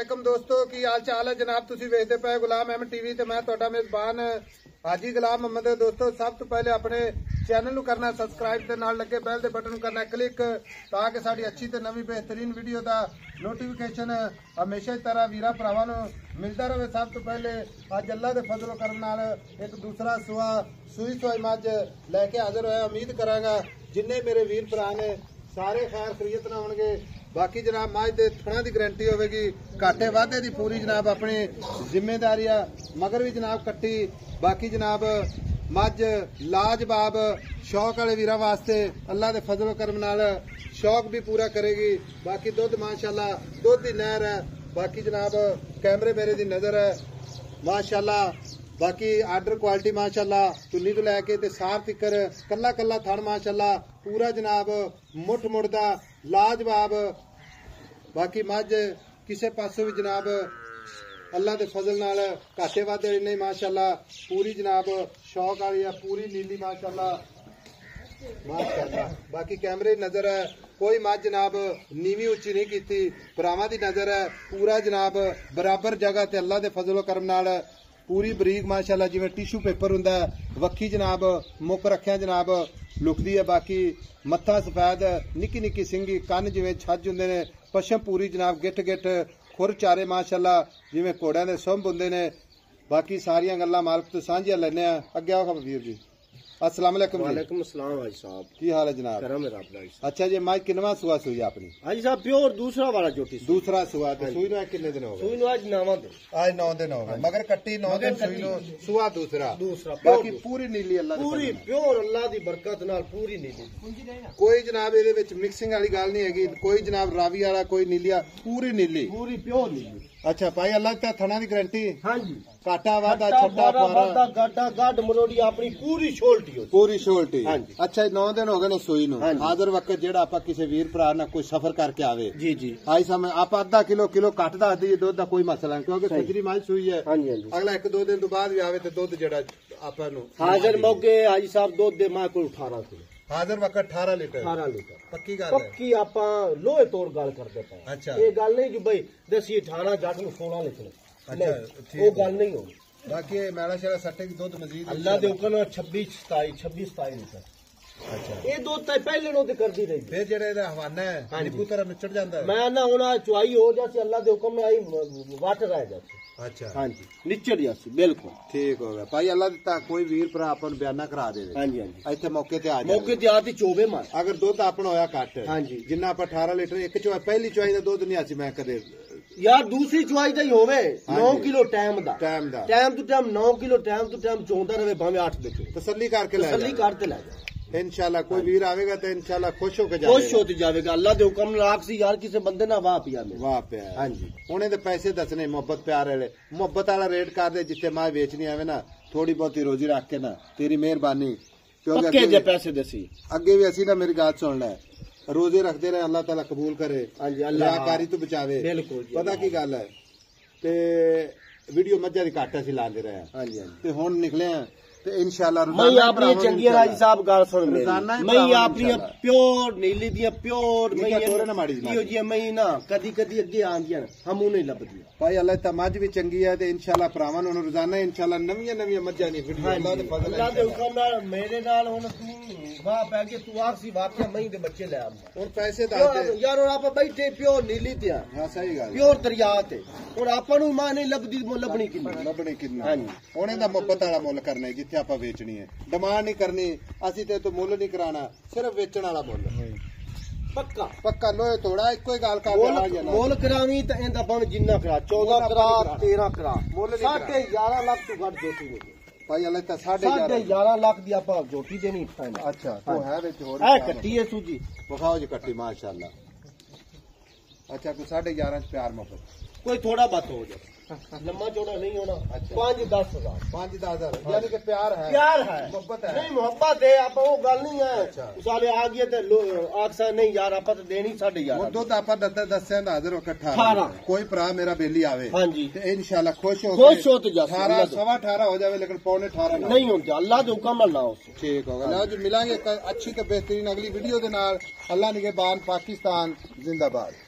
वालेकुम दोस्तों की हाल चाल है जनाब। तुसी वेखदे पे गुलाम अहमद टीवी ते मैं तुहाडा मेजबान हाजी गुलाम मोहम्मद। दोस्तों सब तो पहले अपने चैनल नूं करना सबसक्राइब ते नाल लगे बैल दे बटन नूं करना क्लिक ताकि साडी अच्छी ते नवी बेहतरीन वीडियो दा नोटिफिकेशन हमेशा की तरह वीरा भरावां नूं मिलता रहे। सब तो पहले अज अल्लाह दे फजल करम नाल एक दूसरा सूई सोई मझ लैके हाजिर होया। उम्मीद करांगा जिन्ने मेरे वीर भरा ने सारे खैर खरीत ना होणगे। बाकी जनाब मझ के थणा की गारंटी होगी, घाटे वाधे की पूरी जनाब अपनी जिम्मेदारी आ। मगर भी जनाब कट्टी बाकी जनाब मझ लाजवाब शौक वाले वीरां वास्ते अल्लाह के फजल करम नाल शौक भी पूरा करेगी। बाकी दुध माशाल्लाह दुध की नहर है। बाकी जनाब कैमरे मेरे दी नजर है माशाल्लाह। बाकी आर्डर क्वालिटी माशाल्लाह चुन्नी तो लैके ते सार तिकर कला कला थण माशाल्लाह पूरा जनाब मुठ मुड़दा लाजवाब। बाकी मझ किसे पासों भी जनाब अल्लाह के फजल नाल घाटे वाधे नहीं माशाल्लाह पूरी जनाब शौक वाली है, पूरी नीली माशाल्लाह माशाल्लाह। बाकी कैमरे नजर है कोई मझ जनाब नीवी उच्ची नहीं की, भरावां दी नजर है पूरा जनाब बराबर जगह ते अल्लाह के फजल करम नाल पूरी बरीक माशाल्लाह जिवें टिशू पेपर हुंदा वक्खी जनाब मुक रखिया जनाब लुकदी है। बाकी मत्था सफेद निक्की निक्की सिंगी कन्न जिवें छज हुंदे ने, पशम पूरी जनाब गिट गिट खुर चारे माशाल्लाह जिवें घोड़ियां दे सुंभ हुंदे ने। बाकी सारियां गल्लां मालक तो सांझियां लैने आ। अगे आओ वीर जी। अस्सलाम वालेकुम। वालेकुम अस्सलाम हाजी साहब, की हाल है जनाब? करम है रब दा। अच्छा जी माई किनवा सुआ सुई अपनी? हाजी साहब प्योर दूसरा वाला जोटी दूसरा सुआ ते सुई नु कितने दिन हो गए? सुई नु आज 9 दिन। आज 9 दिन हो गए मगर कट्टी 9 दिन सुई नु सुआ दूसरा बाकी पूरी नीली अल्लाह पूरी प्योर अल्लाह दी बरकत नाल पूरी नीली। कोई जनाब इहदे विच मिक्सिंग वाली गल नहीं हैगी, कोई जनाब रावी वाला कोई नीलिया पूरी नीली पूरी प्योर नीली। अच्छा भाई अल्लाह ते थणा दी गारंटी? हां जी। काटा वादा छट्टा पारा गाटा गाड मरोड़ी अपनी पूरी शोल्टी हो पूरी शोल्टी। हां जी। अच्छा 9 दिन हो गए ने सुई नु। हाजिर वक्त जेड़ा आपा किसी वीर भरा ना कोई सफर करके आवे जी जी आई समय आप आधा किलो किलो कट दस दी दुध दा कोई मसला नहीं क्योंकि खजरी माल सुई है। हां जी हां जी। अगला 1-2 दिन तो बाद भी आवे ते दुध जेड़ा आपा नु हाजिर मौके हाजी साहब दुध दे मां कोल 18 किलो हाजिर वक्त 18 लीटर 18 लीटर पक्की गल है। पक्की आपा लोहे तोड़ गल करदे पे। अच्छा ये गल नहीं कि भाई दसी 18 जट नु 16 लिखने। अच्छा वो गल नहीं होगी। बाकी मैला शेला सट्टे की दुध मजीद अल्लाह दे हुक्म 26-27 लीटर। अच्छा ये दुध तो पहले नो कर दी रही फिर जेड़ा इहदा हवाना है नींबू तरह निचड़ जांदा है। मैं ना हुण चुआई हो जासी अल्लाह दे हुक्म में आई वाट रह जासी। अच्छा हां जी निचड़ जासी बिल्कुल ठीक हो गया भाई अल्लाह दिता कोई वीर भरा अपन बयाना करा दे। हां जी हां जी इत्थे मौके ते आ जा मौके ते आती चोबे मार अगर दुध अपना होया घट। हां जी जिन्ना आप 18 लीटर एक चुआई पहली चुआई दा दुध नहीं आसी मैं कदे यार दूसरी चुआई दा ही होवे 9 किलो टाइम दा time to time 9 kilo time to time चोंदा रहे भावे 8 देखो तसल्ली करके ले तसल्ली करते ले जा इंशाल्लाह। कोई वीर आवेगा तो इंशाल्लाह खुश होके जाएगा खुश होते जाएगा अल्लाह दे हुक्म लाख सी यार किसी बंदे ना वाह पिया में वाह पिया। हां जी उन्हें तो पैसे दसने मोहब्बत प्यार वाले मोहब्बत वाला रेट कर दे जिथे मां बेचनी आवे ना थोड़ी बहुत रोजी रख के ना तेरी मेहरबानी क्योंकि जे पैसे दसी अगे भी असी ना मेरी बात सुन ले रोजे रखते रहे अल्लाह ताला कबूल करे। हां जी अल्लाह तो बचावे बिल्कुल पता की गल है ते वीडियो मज्जा दी काटा सी लांदे रहे। हां जी हां जी ते हुन निकले ते इंशाल्लाह मैं अपनी चंगी हाजी साहब गल सुन मैं अपनी प्योर नीली दी प्योर मैं यो जी मैं ना कदी कदी अगे आंदियां हम नहीं लभदी भाई अल्लाह ता मज भी चंगी है ते इंशाल्लाह भरावां नु रोजाना इंशाल्लाह नवीं नवीं मज्जां दी वीडियो अल्लाह दे फजल अल्लाह दे हुक्म नाल मेरे नाल हुन तू वाह पै के तू आखसी वाकया मैं दे बच्चे ले आ और पैसे दस दे यार और आप बैठे प्योर नीली ते हां सही गल प्योर दरिया ते और आपा नु मां नहीं लभदी लभनी किन्नी। हां जी हुन दा मोहब्बत वाला मुल करना जिथे आपा बेचनी है डिमांड नहीं करनी असी ते तो मुल नहीं कराना सिर्फ बेचण वाला मुल पक्का पक्का लोहे तोड़ा इको ही गल कर मोल करावी तो इंदा बन जिन्ना करा 14 करा 13 करा 11.5 लाख तो घट जोटी नहीं भाई अल्लाह ता 11.5 लाख दी आपा जोटी देनी फाइनल। अच्छा तो है विच होर है कट्टी है सूजी बखाओ जी कट्टी माशाल्लाह। अच्छा कोई 11.5 च प्यार मोहब्बत कोई थोड़ा बात हो जाए लम्बा चौड़ा नहीं होना। 5-10 हजार 5-10 हजार यानी कि प्यार है मोहब्बत है नहीं मोहब्बत है आप वो गल नहीं है साले आ गए तो आखसा नहीं यार आप तो देनी 11.5 दुध आप दस्या हाजिर इकट्ठा कोई भरा मेरा बेली आवे। हां जी इंशाल्लाह खुश होते 18 हो जावे लेकिन 18.25 नहीं होता अल्लाह के हुक्म नाल ना हो। ठीक होगा लो जी मिलांगे अच्छी तो बेहतरीन अगली वीडियो के नाल। अल्लाह निगहबान पाकिस्तान जिंदाबाद।